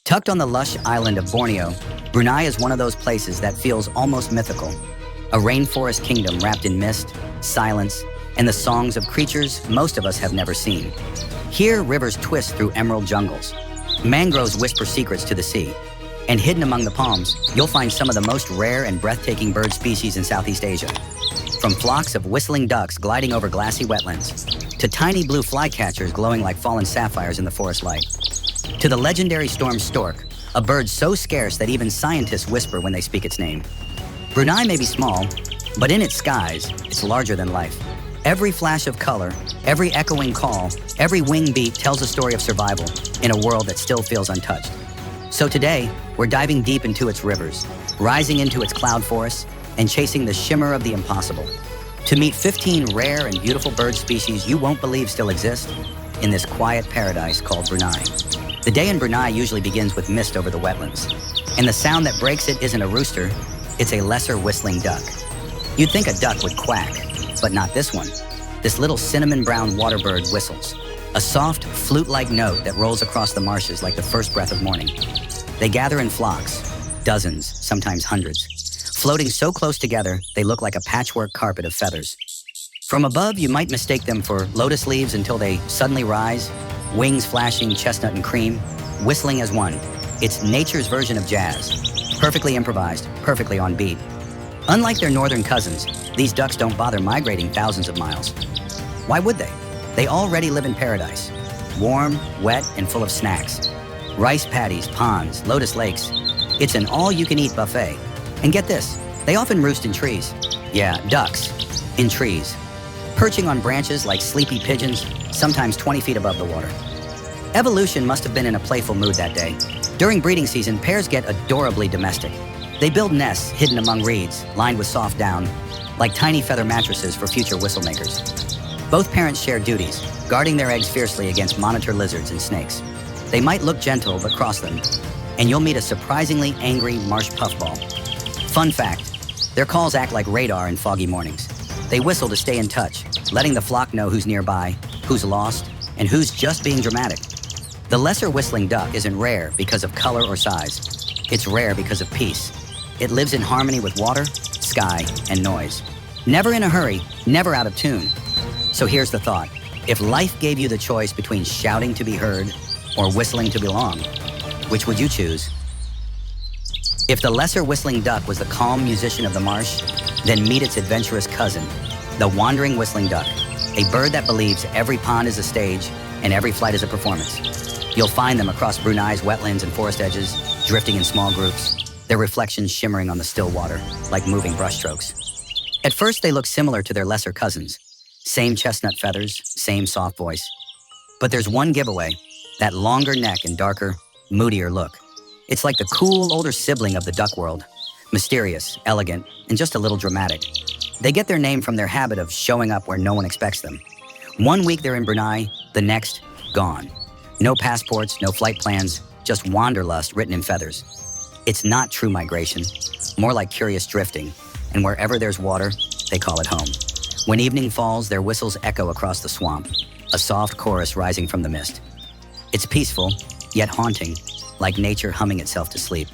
Tucked on the lush island of Borneo, Brunei is one of those places that feels almost mythical. A rainforest kingdom wrapped in mist, silence, and the songs of creatures most of us have never seen. Here, rivers twist through emerald jungles. Mangroves whisper secrets to the sea. And hidden among the palms, you'll find some of the most rare and breathtaking bird species in Southeast Asia. From flocks of whistling ducks gliding over glassy wetlands, to tiny blue flycatchers glowing like fallen sapphires in the forest light, to the legendary storm stork, a bird so scarce that even scientists whisper when they speak its name. Brunei may be small, but in its skies, it's larger than life. Every flash of color, every echoing call, every wing beat tells a story of survival in a world that still feels untouched. So today, we're diving deep into its rivers, rising into its cloud forests, and chasing the shimmer of the impossible. To meet 15 rare and beautiful bird species you won't believe still exist in this quiet paradise called Brunei. The day in Brunei usually begins with mist over the wetlands, and the sound that breaks it isn't a rooster, it's a lesser whistling duck. You'd think a duck would quack, but not this one. This little cinnamon-brown water bird whistles, a soft, flute-like note that rolls across the marshes like the first breath of morning. They gather in flocks, dozens, sometimes hundreds. Floating so close together, they look like a patchwork carpet of feathers. From above, you might mistake them for lotus leaves until they suddenly rise, wings flashing chestnut and cream, whistling as one. It's nature's version of jazz, perfectly improvised, perfectly on beat. Unlike their northern cousins, these ducks don't bother migrating thousands of miles. Why would they? They already live in paradise, warm, wet, and full of snacks. Rice paddies, ponds, lotus lakes. It's an all-you-can-eat buffet. And get this, they often roost in trees. Yeah, ducks, in trees. Perching on branches like sleepy pigeons, sometimes 20 feet above the water. Evolution must have been in a playful mood that day. During breeding season, pairs get adorably domestic. They build nests hidden among reeds, lined with soft down, like tiny feather mattresses for future whistlemakers. Both parents share duties, guarding their eggs fiercely against monitor lizards and snakes. They might look gentle, but cross them, and you'll meet a surprisingly angry marsh puffball. Fun fact, their calls act like radar in foggy mornings. They whistle to stay in touch, letting the flock know who's nearby, who's lost, and who's just being dramatic. The lesser whistling duck isn't rare because of color or size. It's rare because of peace. It lives in harmony with water, sky, and noise. Never in a hurry, never out of tune. So here's the thought. If life gave you the choice between shouting to be heard or whistling to belong, which would you choose? If the lesser whistling duck was the calm musician of the marsh, then meet its adventurous cousin, the wandering whistling duck, a bird that believes every pond is a stage and every flight is a performance. You'll find them across Brunei's wetlands and forest edges, drifting in small groups, their reflections shimmering on the still water like moving brushstrokes. At first, they look similar to their lesser cousins. Same chestnut feathers, same soft voice. But there's one giveaway, that longer neck and darker, moodier look. It's like the cool older sibling of the duck world, mysterious, elegant, and just a little dramatic. They get their name from their habit of showing up where no one expects them. One week they're in Brunei, the next, gone. No passports, no flight plans, just wanderlust written in feathers. It's not true migration, more like curious drifting, and wherever there's water, they call it home. When evening falls, their whistles echo across the swamp, a soft chorus rising from the mist. It's peaceful, yet haunting, like nature humming itself to sleep.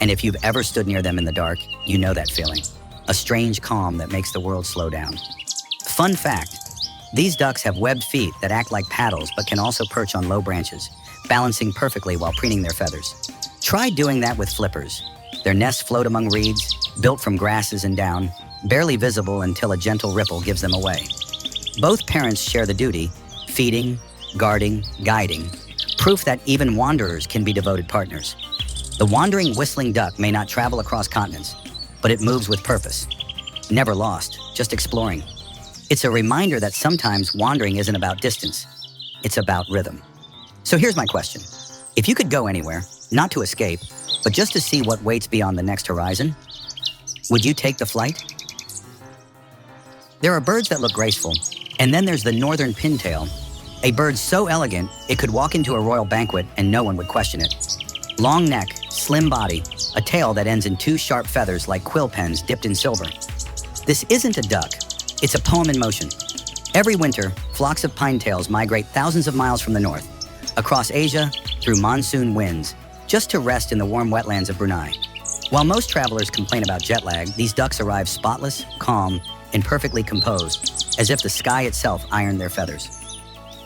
And if you've ever stood near them in the dark, you know that feeling. A strange calm that makes the world slow down. Fun fact, these ducks have webbed feet that act like paddles but can also perch on low branches, balancing perfectly while preening their feathers. Try doing that with flippers. Their nests float among reeds, built from grasses and down, barely visible until a gentle ripple gives them away. Both parents share the duty, feeding, guarding, guiding, proof that even wanderers can be devoted partners. The wandering whistling duck may not travel across continents, but it moves with purpose. Never lost, just exploring. It's a reminder that sometimes wandering isn't about distance, it's about rhythm. So here's my question. If you could go anywhere, not to escape, but just to see what waits beyond the next horizon, would you take the flight? There are birds that look graceful, and then there's the northern pintail, a bird so elegant it could walk into a royal banquet and no one would question it. Long neck, slim body, a tail that ends in two sharp feathers like quill pens dipped in silver. This isn't a duck, it's a poem in motion. Every winter, flocks of pinetails migrate thousands of miles from the north, across Asia, through monsoon winds, just to rest in the warm wetlands of Brunei. While most travelers complain about jet lag, these ducks arrive spotless, calm, and perfectly composed, as if the sky itself ironed their feathers.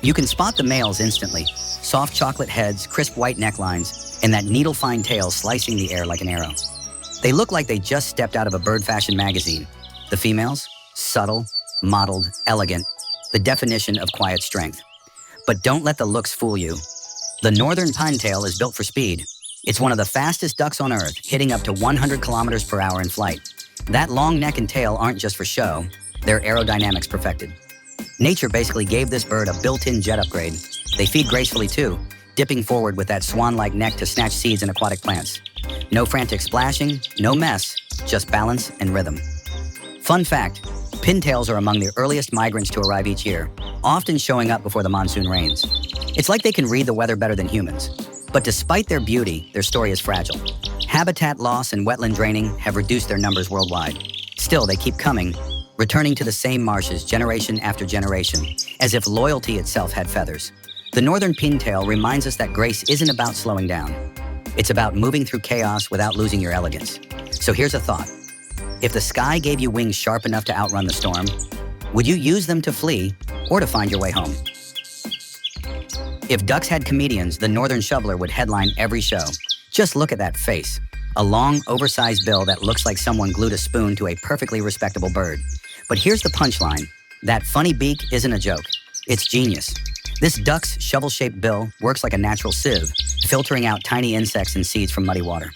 You can spot the males instantly: soft chocolate heads, crisp white necklines, and that needle-fine tail slicing the air like an arrow. They look like they just stepped out of a bird fashion magazine. The females? Subtle, mottled, elegant, the definition of quiet strength. But don't let the looks fool you. The northern pintail is built for speed. It's one of the fastest ducks on Earth, hitting up to 100 kilometers per hour in flight. That long neck and tail aren't just for show, they're aerodynamics perfected. Nature basically gave this bird a built-in jet upgrade. They feed gracefully too, dipping forward with that swan-like neck to snatch seeds and aquatic plants. No frantic splashing, no mess, just balance and rhythm. Fun fact, pintails are among the earliest migrants to arrive each year, often showing up before the monsoon rains. It's like they can read the weather better than humans. But despite their beauty, their story is fragile. Habitat loss and wetland draining have reduced their numbers worldwide. Still, they keep coming, returning to the same marshes generation after generation, as if loyalty itself had feathers. The northern pintail reminds us that grace isn't about slowing down. It's about moving through chaos without losing your elegance. So here's a thought. If the sky gave you wings sharp enough to outrun the storm, would you use them to flee or to find your way home? If ducks had comedians, the northern shoveler would headline every show. Just look at that face. A long, oversized bill that looks like someone glued a spoon to a perfectly respectable bird. But here's the punchline. That funny beak isn't a joke. It's genius. This duck's shovel-shaped bill works like a natural sieve, filtering out tiny insects and seeds from muddy water.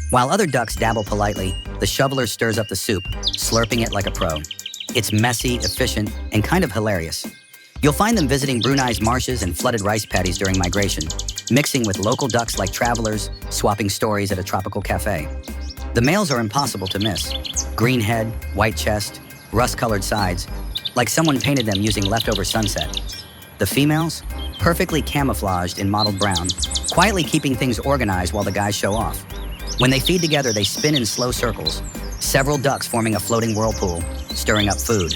While other ducks dabble politely, the shoveler stirs up the soup, slurping it like a pro. It's messy, efficient, and kind of hilarious. You'll find them visiting Brunei's marshes and flooded rice paddies during migration, mixing with local ducks like travelers, swapping stories at a tropical cafe. The males are impossible to miss. Green head, white chest, rust-colored sides, like someone painted them using leftover sunset. The females? Perfectly camouflaged in mottled brown, quietly keeping things organized while the guys show off. When they feed together, they spin in slow circles, several ducks forming a floating whirlpool, stirring up food.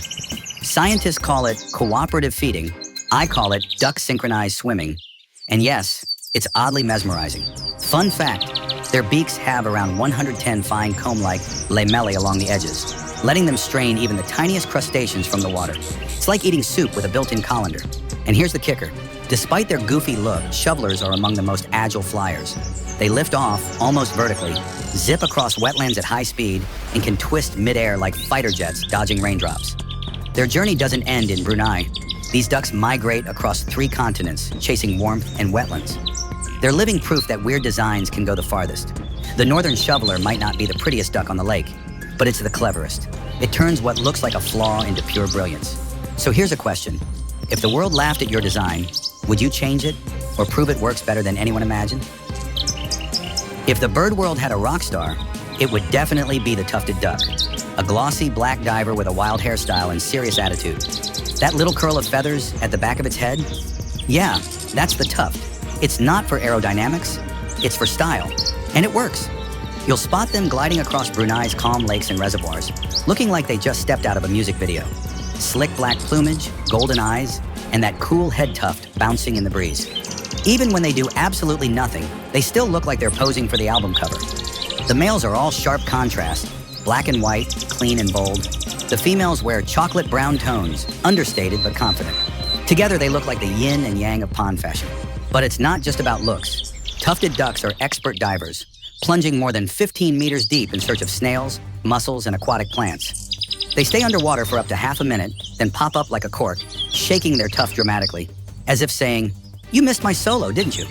Scientists call it cooperative feeding. I call it duck-synchronized swimming. And yes, it's oddly mesmerizing. Fun fact, their beaks have around 110 fine comb-like lamellae along the edges, letting them strain even the tiniest crustaceans from the water. It's like eating soup with a built-in colander. And here's the kicker. Despite their goofy look, shovelers are among the most agile flyers. They lift off, almost vertically, zip across wetlands at high speed, and can twist midair like fighter jets dodging raindrops. Their journey doesn't end in Brunei. These ducks migrate across 3 continents, chasing warmth and wetlands. They're living proof that weird designs can go the farthest. The northern shoveler might not be the prettiest duck on the lake, but it's the cleverest. It turns what looks like a flaw into pure brilliance. So here's a question. If the world laughed at your design, would you change it or prove it works better than anyone imagined? If the bird world had a rock star, it would definitely be the tufted duck. A glossy black diver with a wild hairstyle and serious attitude. That little curl of feathers at the back of its head? Yeah, that's the tuft. It's not for aerodynamics, it's for style. And it works. You'll spot them gliding across Brunei's calm lakes and reservoirs, looking like they just stepped out of a music video. Slick black plumage, golden eyes, and that cool head tuft bouncing in the breeze. Even when they do absolutely nothing, they still look like they're posing for the album cover. The males are all sharp contrast, black and white, clean and bold. The females wear chocolate brown tones, understated but confident. Together they look like the yin and yang of pond fashion. But it's not just about looks. Tufted ducks are expert divers, plunging more than 15 meters deep in search of snails, mussels, and aquatic plants. They stay underwater for up to half a minute, then pop up like a cork, shaking their tuft dramatically, as if saying, "You missed my solo, didn't you?"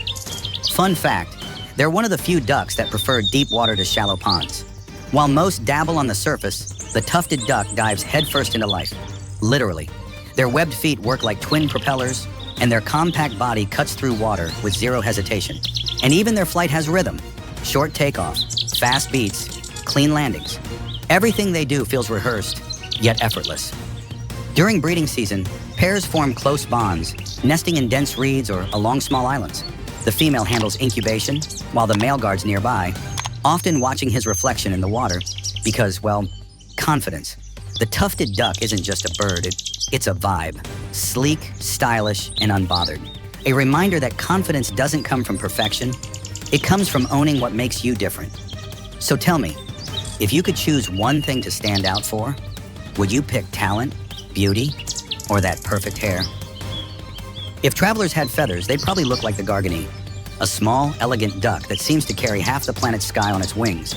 Fun fact, they're one of the few ducks that prefer deep water to shallow ponds. While most dabble on the surface, the tufted duck dives headfirst into life. Literally. Their webbed feet work like twin propellers, and their compact body cuts through water with zero hesitation. And even their flight has rhythm. Short takeoff, fast beats, clean landings. Everything they do feels rehearsed, yet effortless. During breeding season, pairs form close bonds, nesting in dense reeds or along small islands. The female handles incubation, while the male guards nearby, often watching his reflection in the water because, well, confidence. The tufted duck isn't just a bird, it's a vibe. Sleek, stylish, and unbothered. A reminder that confidence doesn't come from perfection, It comes from owning what makes you different. So tell me, if you could choose one thing to stand out for, would you pick talent, beauty, or that perfect hair? If travelers had feathers, they'd probably look like the garganey, a small, elegant duck that seems to carry half the planet's sky on its wings.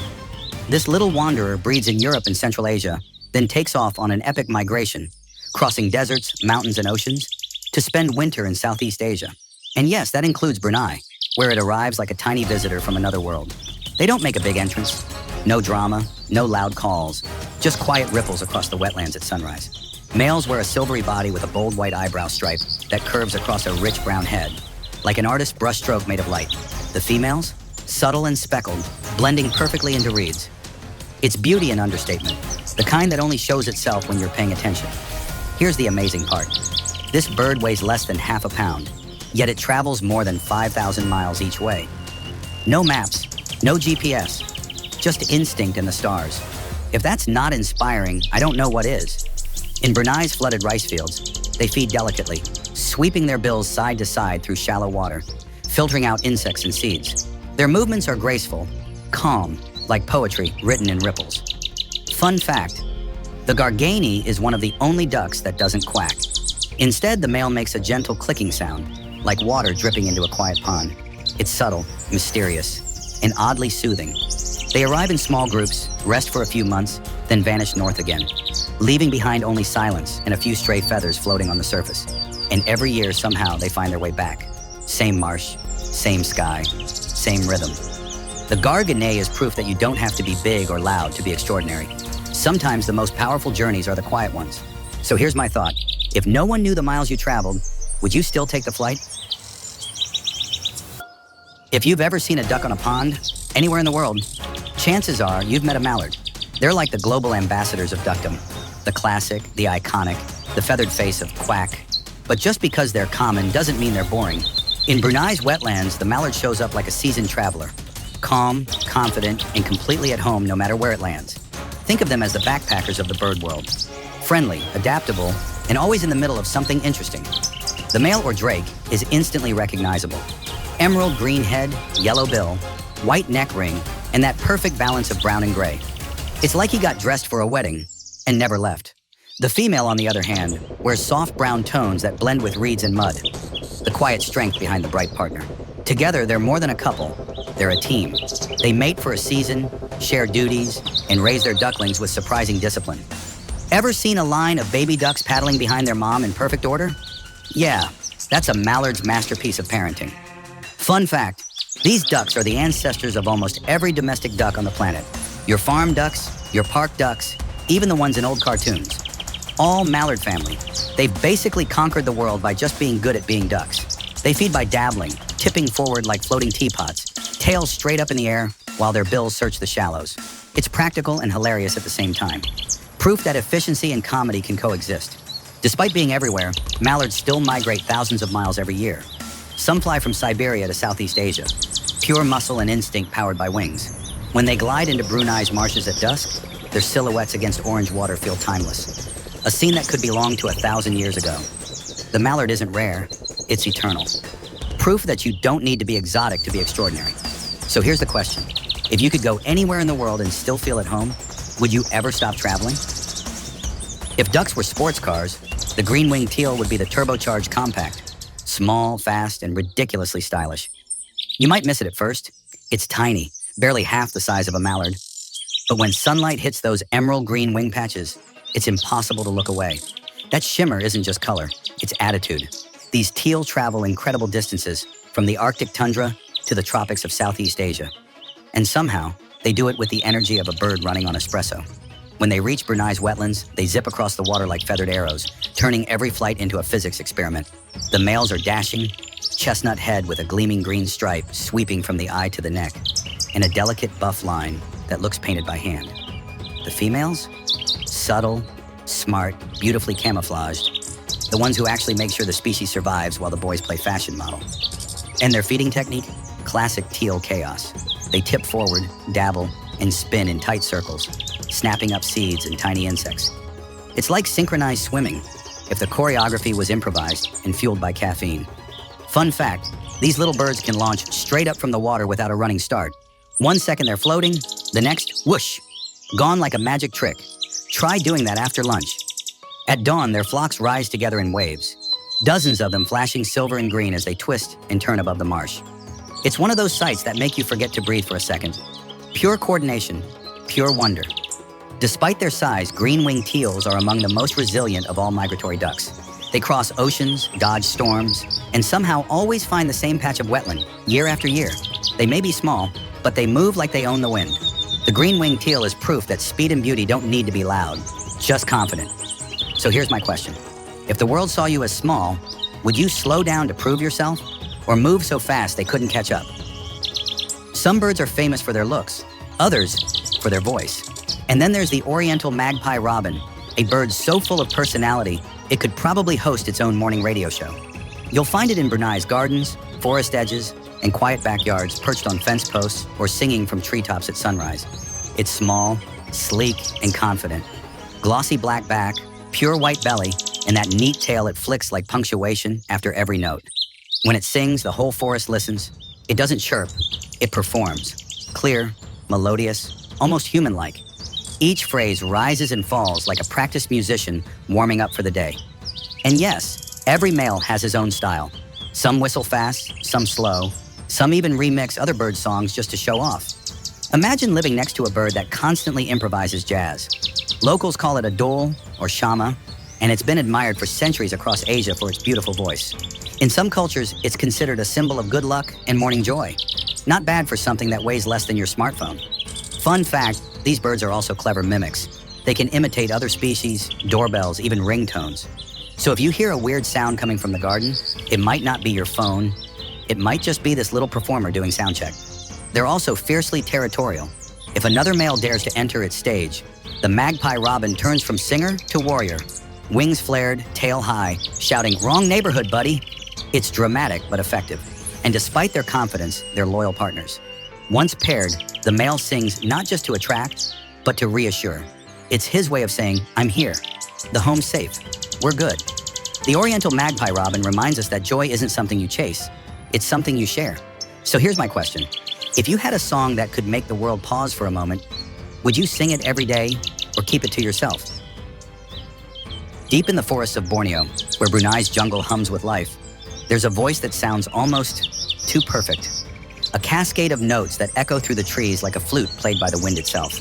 This little wanderer breeds in Europe and Central Asia, then takes off on an epic migration, crossing deserts, mountains, and oceans to spend winter in Southeast Asia. And yes, that includes Brunei, where it arrives like a tiny visitor from another world. They don't make a big entrance. No drama, no loud calls, just quiet ripples across the wetlands at sunrise. Males wear a silvery body with a bold white eyebrow stripe that curves across a rich brown head, like an artist's brushstroke made of light. The females? Subtle and speckled, blending perfectly into reeds. It's beauty and understatement, the kind that only shows itself when you're paying attention. Here's the amazing part. This bird weighs less than half a pound, yet it travels more than 5,000 miles each way. No maps, no GPS, just instinct and the stars. If that's not inspiring, I don't know what is. In Brunei's flooded rice fields, they feed delicately, sweeping their bills side to side through shallow water, filtering out insects and seeds. Their movements are graceful, calm, like poetry written in ripples. Fun fact, the garganey is one of the only ducks that doesn't quack. Instead, the male makes a gentle clicking sound, like water dripping into a quiet pond. It's subtle, mysterious, and oddly soothing. They arrive in small groups, rest for a few months, then vanish north again, leaving behind only silence and a few stray feathers floating on the surface. And every year, somehow, they find their way back. Same marsh, same sky, same rhythm. The garganey is proof that you don't have to be big or loud to be extraordinary. Sometimes the most powerful journeys are the quiet ones. So here's my thought. If no one knew the miles you traveled, would you still take the flight? If you've ever seen a duck on a pond, anywhere in the world, chances are you've met a mallard. They're like the global ambassadors of duckdom. The classic, the iconic, the feathered face of quack. But just because they're common doesn't mean they're boring. In Brunei's wetlands, the mallard shows up like a seasoned traveler. Calm, confident, and completely at home no matter where it lands. Think of them as the backpackers of the bird world. Friendly, adaptable, and always in the middle of something interesting. The male or drake is instantly recognizable. Emerald green head, yellow bill, white neck ring, and that perfect balance of brown and gray. It's like he got dressed for a wedding and never left. The female, on the other hand, wears soft brown tones that blend with reeds and mud. The quiet strength behind the bright partner. Together, they're more than a couple. They're a team. They mate for a season, share duties, and raise their ducklings with surprising discipline. Ever seen a line of baby ducks paddling behind their mom in perfect order? Yeah, that's a mallard's masterpiece of parenting. Fun fact, these ducks are the ancestors of almost every domestic duck on the planet. Your farm ducks, your park ducks, even the ones in old cartoons. All mallard family. They've basically conquered the world by just being good at being ducks. They feed by dabbling, tipping forward like floating teapots, tails straight up in the air while their bills search the shallows. It's practical and hilarious at the same time. Proof that efficiency and comedy can coexist. Despite being everywhere, mallards still migrate thousands of miles every year. Some fly from Siberia to Southeast Asia, pure muscle and instinct powered by wings. When they glide into Brunei's marshes at dusk, their silhouettes against orange water feel timeless. A scene that could belong to 1,000 years ago. The mallard isn't rare, it's eternal. Proof that you don't need to be exotic to be extraordinary. So here's the question. If you could go anywhere in the world and still feel at home, would you ever stop traveling? If ducks were sports cars, the green-winged teal would be the turbocharged compact. Small, fast, and ridiculously stylish. You might miss it at first. It's tiny, barely half the size of a mallard. But when sunlight hits those emerald green wing patches, it's impossible to look away. That shimmer isn't just color, it's attitude. These teal travel incredible distances, from the Arctic tundra to the tropics of Southeast Asia. And somehow, they do it with the energy of a bird running on espresso. When they reach Brunei's wetlands, they zip across the water like feathered arrows, turning every flight into a physics experiment. The males are dashing, chestnut head with a gleaming green stripe sweeping from the eye to the neck, and a delicate buff line that looks painted by hand. The females? Subtle, smart, beautifully camouflaged. The ones who actually make sure the species survives while the boys play fashion model. And their feeding technique? Classic teal chaos. They tip forward, dabble, and spin in tight circles, snapping up seeds and tiny insects. It's like synchronized swimming, if the choreography was improvised and fueled by caffeine. Fun fact, these little birds can launch straight up from the water without a running start. 1 second they're floating, the next, whoosh, gone like a magic trick. Try doing that after lunch. At dawn, their flocks rise together in waves, dozens of them flashing silver and green as they twist and turn above the marsh. It's one of those sights that make you forget to breathe for a second. Pure coordination, pure wonder. Despite their size, green-winged teals are among the most resilient of all migratory ducks. They cross oceans, dodge storms, and somehow always find the same patch of wetland, year after year. They may be small, but they move like they own the wind. The green-winged teal is proof that speed and beauty don't need to be loud, just confident. So here's my question. If the world saw you as small, would you slow down to prove yourself, or move so fast they couldn't catch up? Some birds are famous for their looks, others for their voice. And then there's the oriental magpie robin, a bird so full of personality, it could probably host its own morning radio show. You'll find it in Brunei's gardens, forest edges, and quiet backyards perched on fence posts or singing from treetops at sunrise. It's small, sleek, and confident. Glossy black back, pure white belly, and that neat tail it flicks like punctuation after every note. When it sings, the whole forest listens. It doesn't chirp, it performs. Clear, melodious, almost human-like. Each phrase rises and falls like a practiced musician warming up for the day. And yes, every male has his own style. Some whistle fast, some slow, some even remix other bird songs just to show off. Imagine living next to a bird that constantly improvises jazz. Locals call it a dul or shama, and it's been admired for centuries across Asia for its beautiful voice. In some cultures, it's considered a symbol of good luck and morning joy. Not bad for something that weighs less than your smartphone. Fun fact, these birds are also clever mimics. They can imitate other species, doorbells, even ringtones. So if you hear a weird sound coming from the garden, it might not be your phone. It might just be this little performer doing sound check. They're also fiercely territorial. If another male dares to enter its stage, the magpie robin turns from singer to warrior. Wings flared, tail high, shouting, "Wrong neighborhood, buddy." It's dramatic but effective. And despite their confidence, they're loyal partners. Once paired, the male sings not just to attract, but to reassure. It's his way of saying, "I'm here. The home's safe. We're good." The oriental magpie robin reminds us that joy isn't something you chase. It's something you share. So here's my question. If you had a song that could make the world pause for a moment, would you sing it every day or keep it to yourself? Deep in the forests of Borneo, where Brunei's jungle hums with life, there's a voice that sounds almost too perfect. A cascade of notes that echo through the trees like a flute played by the wind itself.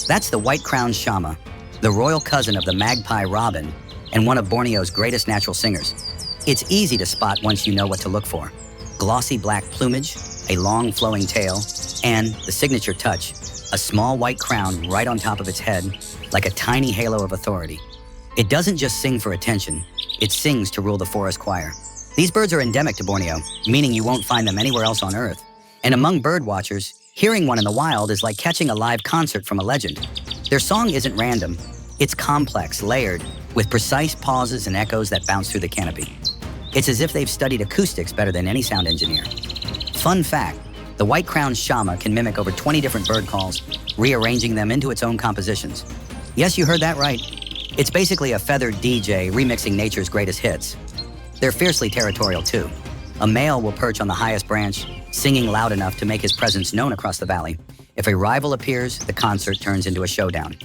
That's the white-crowned shama, the royal cousin of the magpie robin, and one of Borneo's greatest natural singers. It's easy to spot once you know what to look for. Glossy black plumage, a long flowing tail, and the signature touch, a small white crown right on top of its head, like a tiny halo of authority. It doesn't just sing for attention, it sings to rule the forest choir. These birds are endemic to Borneo, meaning you won't find them anywhere else on Earth. And among birdwatchers, hearing one in the wild is like catching a live concert from a legend. Their song isn't random, it's complex, layered, with precise pauses and echoes that bounce through the canopy. It's as if they've studied acoustics better than any sound engineer. Fun fact, the white-crowned shama can mimic over 20 different bird calls, rearranging them into its own compositions. Yes, you heard that right. It's basically a feathered DJ remixing nature's greatest hits. They're fiercely territorial too. A male will perch on the highest branch, singing loud enough to make his presence known across the valley. If a rival appears, the concert turns into a showdown.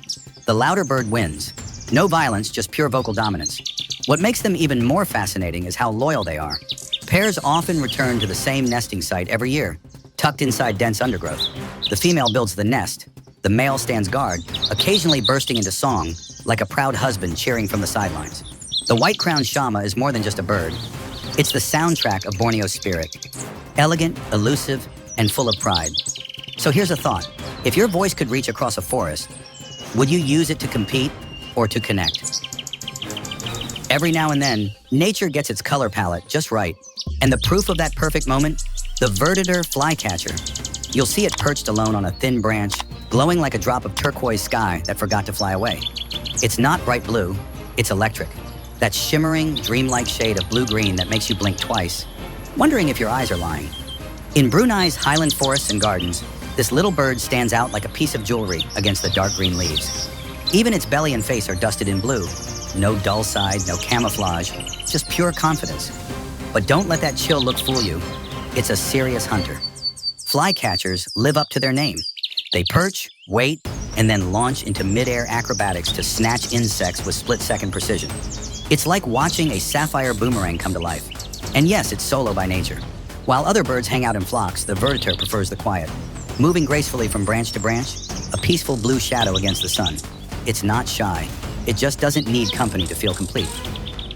The louder bird wins. No violence, just pure vocal dominance. What makes them even more fascinating is how loyal they are. Pairs often return to the same nesting site every year, tucked inside dense undergrowth. The female builds the nest. The male stands guard, occasionally bursting into song, like a proud husband cheering from the sidelines. The white-crowned shama is more than just a bird. It's the soundtrack of Borneo's spirit. Elegant, elusive, and full of pride. So here's a thought. If your voice could reach across a forest, would you use it to compete or to connect? Every now and then, nature gets its color palette just right. And the proof of that perfect moment? The verditer flycatcher. You'll see it perched alone on a thin branch, glowing like a drop of turquoise sky that forgot to fly away. It's not bright blue, it's electric. That shimmering, dreamlike shade of blue-green that makes you blink twice, wondering if your eyes are lying. In Brunei's highland forests and gardens, this little bird stands out like a piece of jewelry against the dark green leaves. Even its belly and face are dusted in blue. No dull side, no camouflage, just pure confidence. But don't let that chill look fool you. It's a serious hunter. Flycatchers live up to their name. They perch, wait, and then launch into mid-air acrobatics to snatch insects with split-second precision. It's like watching a sapphire boomerang come to life. And yes, it's solo by nature. While other birds hang out in flocks, the verditor prefers the quiet. Moving gracefully from branch to branch, a peaceful blue shadow against the sun. It's not shy. It just doesn't need company to feel complete.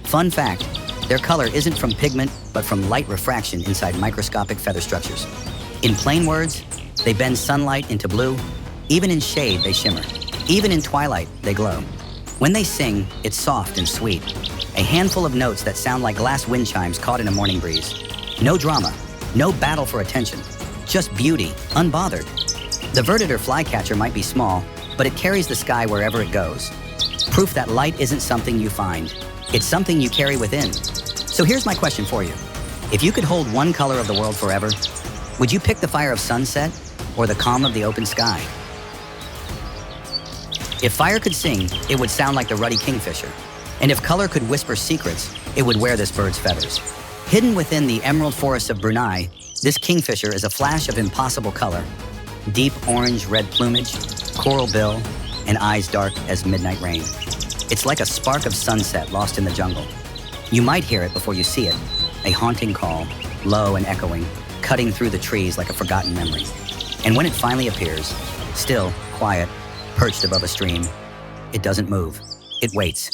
Fun fact, their color isn't from pigment, but from light refraction inside microscopic feather structures. In plain words, they bend sunlight into blue. Even in shade, they shimmer. Even in twilight, they glow. When they sing, it's soft and sweet. A handful of notes that sound like glass wind chimes caught in a morning breeze. No drama, no battle for attention, just beauty, unbothered. The verditor flycatcher might be small, but it carries the sky wherever it goes. Proof that light isn't something you find, it's something you carry within. So here's my question for you. If you could hold one color of the world forever, would you pick the fire of sunset or the calm of the open sky? If fire could sing, it would sound like the ruddy kingfisher. And if color could whisper secrets, it would wear this bird's feathers. Hidden within the emerald forests of Brunei, this kingfisher is a flash of impossible color. Deep orange-red plumage, coral bill, and eyes dark as midnight rain. It's like a spark of sunset lost in the jungle. You might hear it before you see it, a haunting call, low and echoing, cutting through the trees like a forgotten memory. And when it finally appears, still, quiet, perched above a stream, it doesn't move. It waits.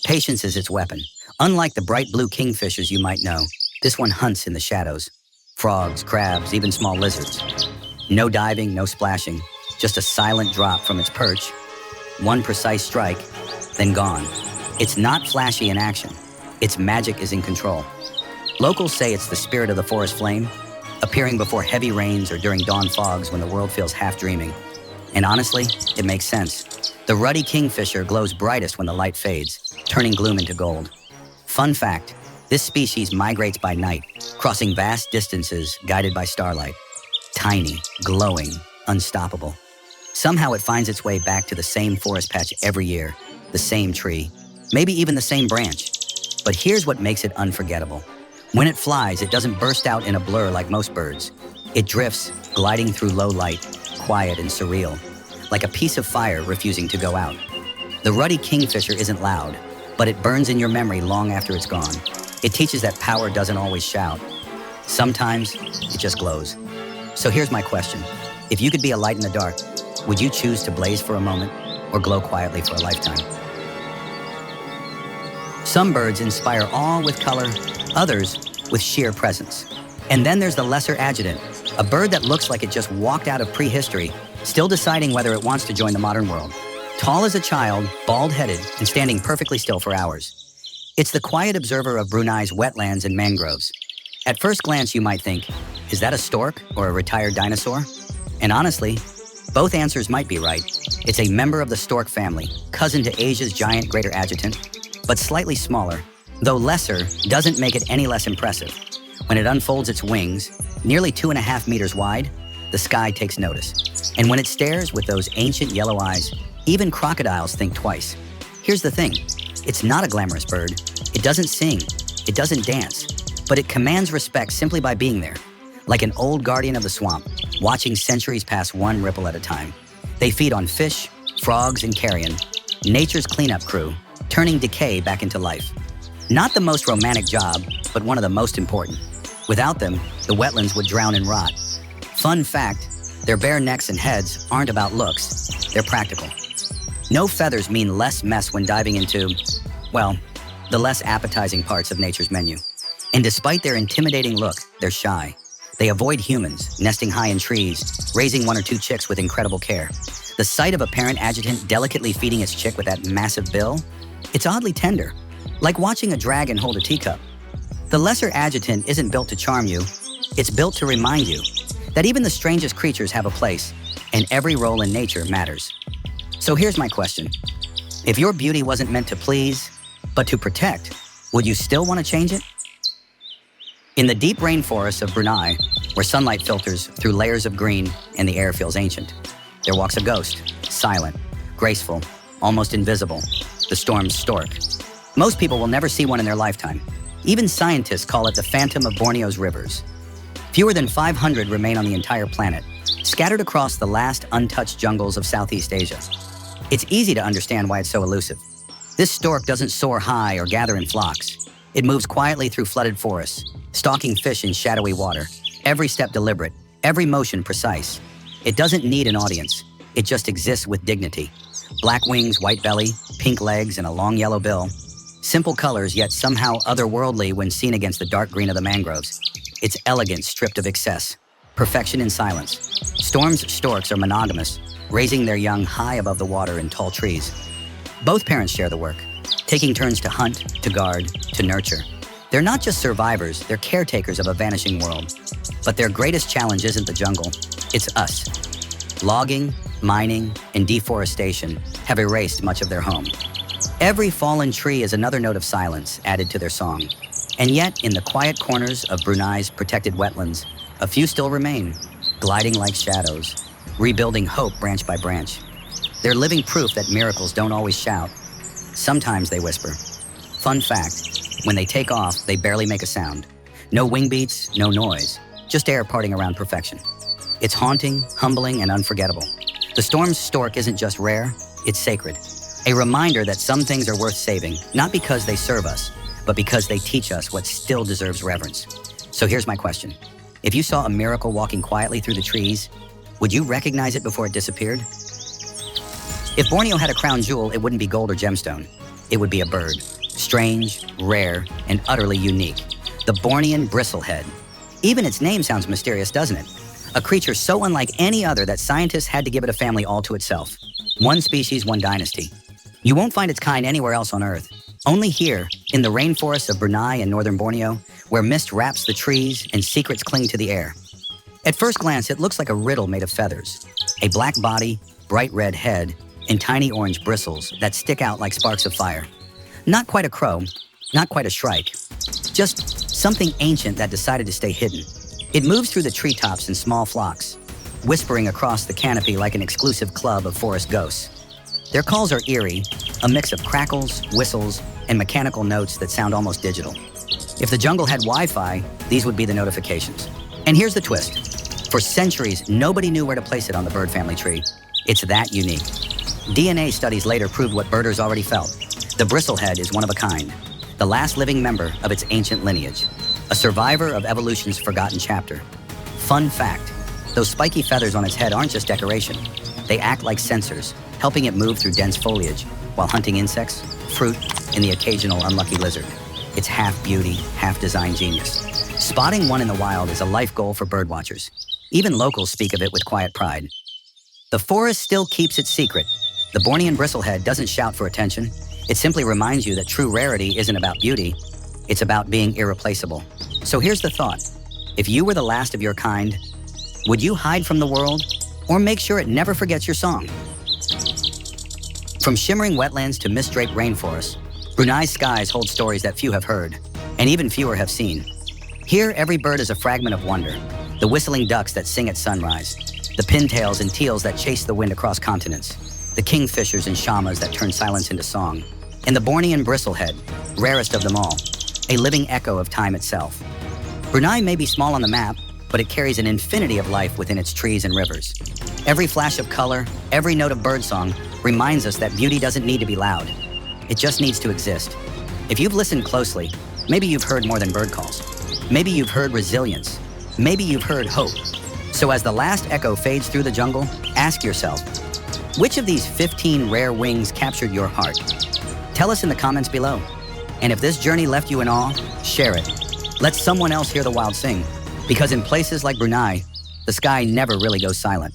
Patience is its weapon. Unlike the bright blue kingfishers you might know, this one hunts in the shadows. Frogs, crabs, even small lizards. No diving, no splashing, just a silent drop from its perch. One precise strike, then gone. It's not flashy in action. Its magic is in control. Locals say it's the spirit of the forest flame, appearing before heavy rains or during dawn fogs when the world feels half dreaming. And honestly, it makes sense. The ruddy kingfisher glows brightest when the light fades, turning gloom into gold. Fun fact, this species migrates by night, crossing vast distances guided by starlight. Tiny, glowing, unstoppable. Somehow it finds its way back to the same forest patch every year, the same tree, maybe even the same branch. But here's what makes it unforgettable. When it flies, it doesn't burst out in a blur like most birds. It drifts, gliding through low light, quiet and surreal, like a piece of fire refusing to go out. The ruddy kingfisher isn't loud, but it burns in your memory long after it's gone. It teaches that power doesn't always shout. Sometimes it just glows. So here's my question. If you could be a light in the dark, would you choose to blaze for a moment or glow quietly for a lifetime? Some birds inspire awe with color, others with sheer presence. And then there's the lesser adjutant, a bird that looks like it just walked out of prehistory, still deciding whether it wants to join the modern world. Tall as a child, bald-headed, and standing perfectly still for hours. It's the quiet observer of Brunei's wetlands and mangroves. At first glance, you might think, is that a stork or a retired dinosaur? And honestly, both answers might be right. It's a member of the stork family, cousin to Asia's giant greater adjutant, but slightly smaller. Though lesser doesn't make it any less impressive. When it unfolds its wings, nearly 2.5 meters wide, the sky takes notice. And when it stares with those ancient yellow eyes, even crocodiles think twice. Here's the thing, it's not a glamorous bird. It doesn't sing, it doesn't dance, but it commands respect simply by being there. Like an old guardian of the swamp, watching centuries pass one ripple at a time. They feed on fish, frogs, and carrion, nature's cleanup crew, turning decay back into life. Not the most romantic job, but one of the most important. Without them, the wetlands would drown and rot. Fun fact, their bare necks and heads aren't about looks, they're practical. No feathers mean less mess when diving into, well, the less appetizing parts of nature's menu. And despite their intimidating look, they're shy. They avoid humans, nesting high in trees, raising 1 or 2 chicks with incredible care. The sight of a parent adjutant delicately feeding its chick with that massive bill, it's oddly tender, like watching a dragon hold a teacup. The lesser adjutant isn't built to charm you, it's built to remind you that even the strangest creatures have a place, and every role in nature matters. So here's my question. If your beauty wasn't meant to please, but to protect, would you still want to change it? In the deep rainforests of Brunei, where sunlight filters through layers of green and the air feels ancient, there walks a ghost, silent, graceful, almost invisible, the storm's stork. Most people will never see one in their lifetime. Even scientists call it the phantom of Borneo's rivers. Fewer than 500 remain on the entire planet, scattered across the last untouched jungles of Southeast Asia. It's easy to understand why it's so elusive. This stork doesn't soar high or gather in flocks. It moves quietly through flooded forests, stalking fish in shadowy water, every step deliberate, every motion precise. It doesn't need an audience. It just exists with dignity. Black wings, white belly, pink legs, and a long yellow bill. Simple colors, yet somehow otherworldly when seen against the dark green of the mangroves. It's elegance stripped of excess, perfection in silence. Storks are monogamous, raising their young high above the water in tall trees. Both parents share the work, taking turns to hunt, to guard, to nurture. They're not just survivors, they're caretakers of a vanishing world. But their greatest challenge isn't the jungle, it's us. Logging, mining, and deforestation have erased much of their home. Every fallen tree is another note of silence added to their song. And yet, in the quiet corners of Brunei's protected wetlands, a few still remain, gliding like shadows, rebuilding hope branch by branch. They're living proof that miracles don't always shout. Sometimes they whisper. Fun fact, when they take off, they barely make a sound. No wing beats, no noise, just air parting around perfection. It's haunting, humbling, and unforgettable. The storm's stork isn't just rare, it's sacred. A reminder that some things are worth saving, not because they serve us, but because they teach us what still deserves reverence. So here's my question. If you saw a miracle walking quietly through the trees, would you recognize it before it disappeared? If Borneo had a crown jewel, it wouldn't be gold or gemstone. It would be a bird. Strange, rare, and utterly unique. The Bornean bristlehead. Even its name sounds mysterious, doesn't it? A creature so unlike any other that scientists had to give it a family all to itself. One species, one dynasty. You won't find its kind anywhere else on Earth. Only here, in the rainforests of Brunei and northern Borneo, where mist wraps the trees and secrets cling to the air. At first glance, it looks like a riddle made of feathers. A black body, bright red head, and tiny orange bristles that stick out like sparks of fire. Not quite a crow, not quite a shrike. Just something ancient that decided to stay hidden. It moves through the treetops in small flocks, whispering across the canopy like an exclusive club of forest ghosts. Their calls are eerie, a mix of crackles, whistles, and mechanical notes that sound almost digital. If the jungle had Wi-Fi, these would be the notifications. And here's the twist. For centuries, nobody knew where to place it on the bird family tree. It's that unique. DNA studies later proved what birders already felt. The bristlehead is one of a kind, the last living member of its ancient lineage, a survivor of evolution's forgotten chapter. Fun fact, those spiky feathers on its head aren't just decoration. They act like sensors, helping it move through dense foliage while hunting insects, fruit, and the occasional unlucky lizard. It's half beauty, half design genius. Spotting one in the wild is a life goal for birdwatchers. Even locals speak of it with quiet pride. The forest still keeps its secret. The Bornean bristlehead doesn't shout for attention. It simply reminds you that true rarity isn't about beauty, it's about being irreplaceable. So here's the thought. If you were the last of your kind, would you hide from the world or make sure it never forgets your song? From shimmering wetlands to mist-draped rainforests, Brunei's skies hold stories that few have heard, and even fewer have seen. Here, every bird is a fragment of wonder. The whistling ducks that sing at sunrise, the pintails and teals that chase the wind across continents, the kingfishers and shamas that turn silence into song, and the Bornean bristlehead, rarest of them all, a living echo of time itself. Brunei may be small on the map, but it carries an infinity of life within its trees and rivers. Every flash of color, every note of birdsong reminds us that beauty doesn't need to be loud. It just needs to exist. If you've listened closely, maybe you've heard more than bird calls. Maybe you've heard resilience. Maybe you've heard hope. So as the last echo fades through the jungle, ask yourself, which of these 15 rare wings captured your heart? Tell us in the comments below. And if this journey left you in awe, share it. Let someone else hear the wild sing. Because in places like Brunei, the sky never really goes silent.